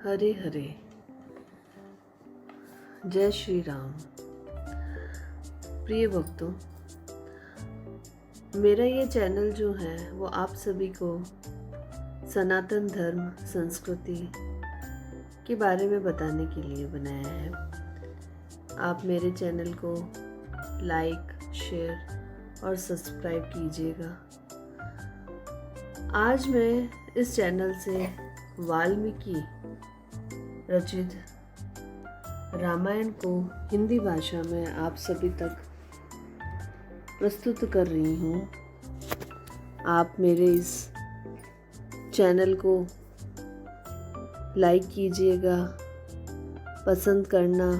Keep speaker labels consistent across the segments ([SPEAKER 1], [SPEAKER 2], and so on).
[SPEAKER 1] हरे हरे। जय श्री राम। प्रिय भक्तों, मेरा ये चैनल जो है वो आप सभी को सनातन धर्म संस्कृति के बारे में बताने के लिए बनाया है। आप मेरे चैनल को लाइक, शेयर और सब्सक्राइब कीजिएगा। आज मैं इस चैनल से वाल्मीकि रचित रामायण को हिंदी भाषा में आप सभी तक प्रस्तुत कर रही हूँ। आप मेरे इस चैनल को लाइक कीजिएगा, पसंद करना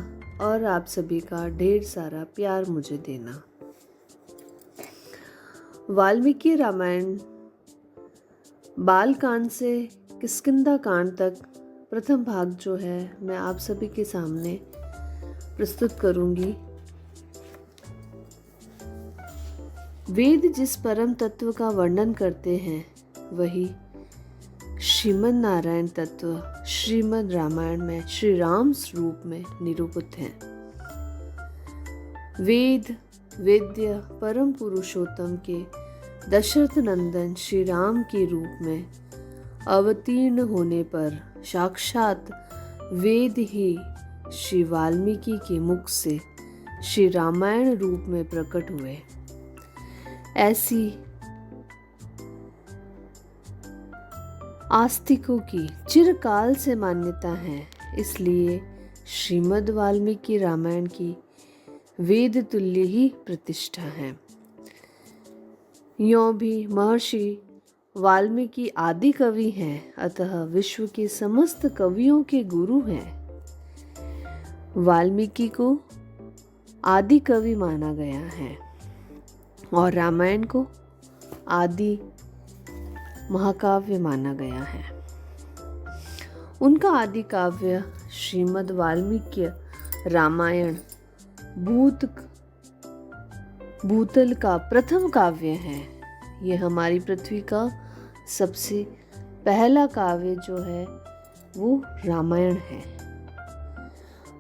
[SPEAKER 1] और आप सभी का ढेर सारा प्यार मुझे देना। वाल्मीकि रामायण बालकांड से किष्किंधा कांड तक प्रथम भाग जो है मैं आप सभी के सामने प्रस्तुत करूंगी। वेद जिस परम तत्व का वर्णन करते हैं वही श्रीमद् नारायण तत्व श्रीमद् रामायण में श्री राम स्वरूप में निरूपित हैं। वेद वेद्य परम पुरुषोत्तम के दशरथ नंदन श्री राम के रूप में अवतीर्ण होने पर साक्षात वेद ही श्री वाल्मीकि के मुख से श्री रामायण रूप में प्रकट हुए। ऐसी आस्तिकों की चिरकाल से मान्यता है, इसलिए श्रीमद् वाल्मीकि रामायण की वेद तुल्य ही प्रतिष्ठा है। यों भी महर्षि वाल्मीकि आदि कवि हैं, अतः विश्व के समस्त कवियों के गुरु हैं। वाल्मीकि को आदि कवि माना गया है और रामायण को आदि महाकाव्य माना गया है। उनका आदि काव्य श्रीमद् वाल्मीकि रामायण भूतल का प्रथम काव्य है। यह हमारी पृथ्वी का सबसे पहला काव्य जो है वो रामायण है।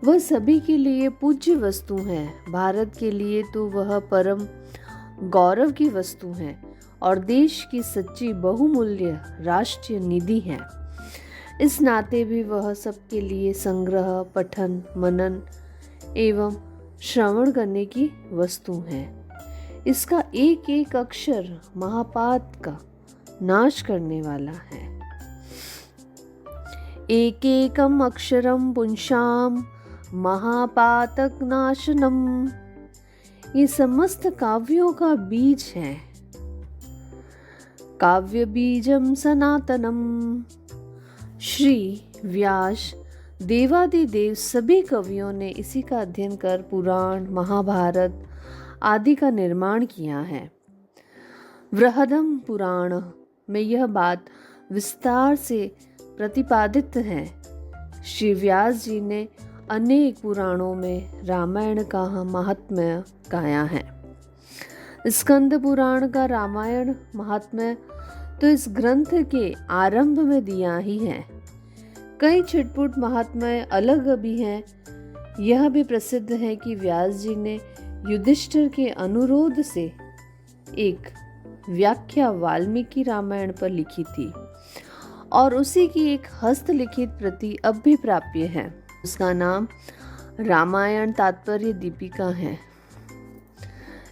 [SPEAKER 1] वह सभी के लिए पूज्य वस्तु है। भारत के लिए तो वह परम गौरव की वस्तु है और देश की सच्ची बहुमूल्य राष्ट्रीय निधि है। इस नाते भी वह सबके लिए संग्रह, पठन, मनन एवं श्रवण करने की वस्तु है। इसका एक एक अक्षर महापात का नाश करने वाला है। एक एकम अक्षरम पुंसाम महापातक नाशनम। ये समस्त काव्यों का बीज है। काव्य बीजम सनातनम। श्री व्यास देवादिदेव सभी कवियों ने इसी का अध्ययन कर पुराण, महाभारत आदि का निर्माण किया है। बृहदम पुराण में यह बात विस्तार से प्रतिपादित है। श्री व्यास जी ने अनेक पुराणों में रामायण का महात्म्य गाया है। स्कंद पुराण का रामायण महात्म्य तो इस ग्रंथ के आरंभ में दिया ही है। कई छिटपुट महात्म्य अलग भी हैं। यह भी प्रसिद्ध है कि व्यास जी ने युधिष्ठिर के अनुरोध से एक व्याख्या वाल्मीकि रामायण पर लिखी थी और उसी की एक हस्तलिखित प्रति अब भी प्राप्य है। उसका नाम रामायण तात्पर्य दीपिका है।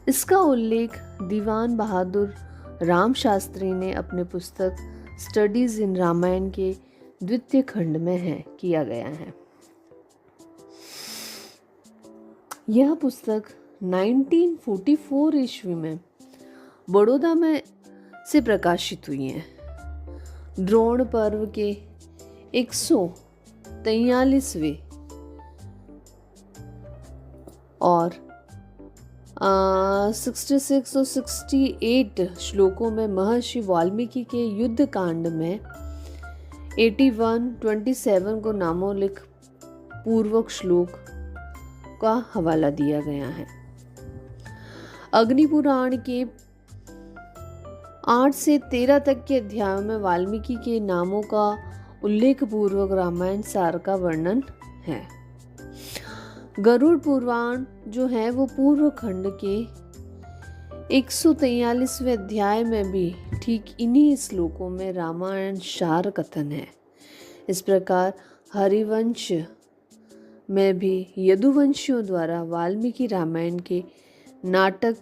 [SPEAKER 1] इसका उल्लेख दीवान बहादुर राम शास्त्री ने अपने पुस्तक स्टडीज इन रामायण के द्वितीय खंड में किया गया है। यह पुस्तक 1944 ईस्वी में बड़ौदा में से प्रकाशित हुई है। द्रोण पर्व के 143वें और 66 और 68 श्लोकों में महर्षि वाल्मीकि के युद्ध कांड में 81-27 को नामोल्लेख पूर्वक श्लोक का हवाला दिया गया है। अग्नि पुराण के 8 से 13 तक के अध्यायों में वाल्मीकि के नामों का उल्लेखपूर्वक रामायण सार का वर्णन है। गरुड़ पुराण जो है वो पूर्व खंड के 143वें अध्याय में भी ठीक इन्हीं श्लोकों में रामायण सार कथन है। इस प्रकार हरिवंश में भी यदुवंशियों द्वारा वाल्मीकि रामायण के नाटक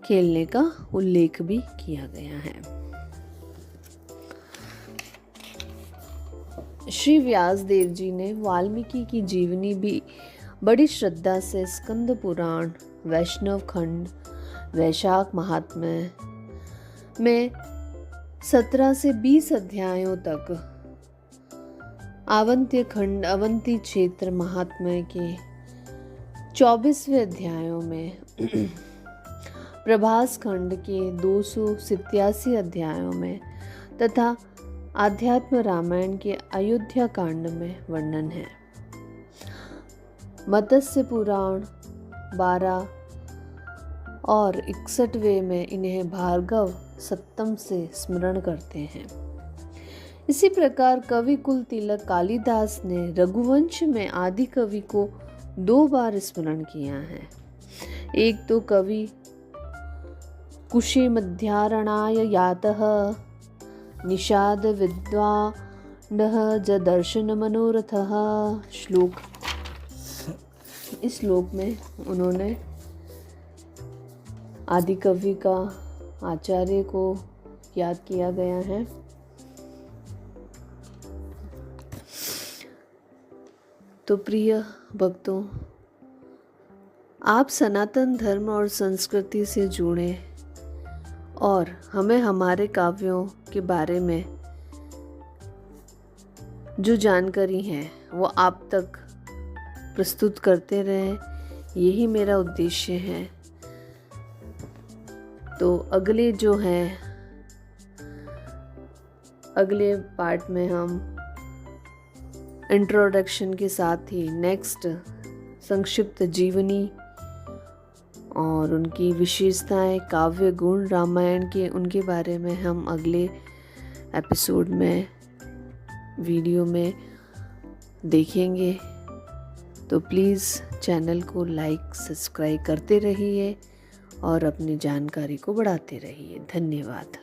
[SPEAKER 1] खेलने का उल्लेख भी किया गया है। श्री व्यास देव जी ने वाल्मीकि की जीवनी भी बड़ी श्रद्धा से स्कंद पुराण, वैष्णव खंड, वैशाख महात्म्य में 17 से 20 अध्यायों तक, आवंत्य खंड अवंती क्षेत्र महात्म्य के 24वें अध्यायों में, प्रभास खंड के 287 अध्यायों में तथा आध्यात्म रामायण के अयोध्या कांड में वर्णन है। मत्स्य पुराण 12 और 61वें में इन्हें भार्गव सप्तम से स्मरण करते हैं। इसी प्रकार कवि कुल तिलक कालिदास ने रघुवंश में आदि कवि को 2 बार स्मरण किया है। एक तो कवि कुशे मध्यारणाय यातः निषाद विद्वानः ज दर्शन मनोरथः श्लोक। इस श्लोक में उन्होंने आदि कवि का आचार्य को याद किया गया है। तो प्रिय भक्तों, आप सनातन धर्म और संस्कृति से जुड़े और हमें हमारे काव्यों के बारे में जो जानकारी है वो आप तक प्रस्तुत करते रहें, यही मेरा उद्देश्य है। तो अगले पार्ट में हम इंट्रोडक्शन के साथ ही नेक्स्ट संक्षिप्त जीवनी और उनकी विशेषताएं, काव्य गुण रामायण के, उनके बारे में हम अगले एपिसोड में, वीडियो में देखेंगे। तो प्लीज़ चैनल को लाइक, सब्सक्राइब करते रहिए और अपनी जानकारी को बढ़ाते रहिए। धन्यवाद।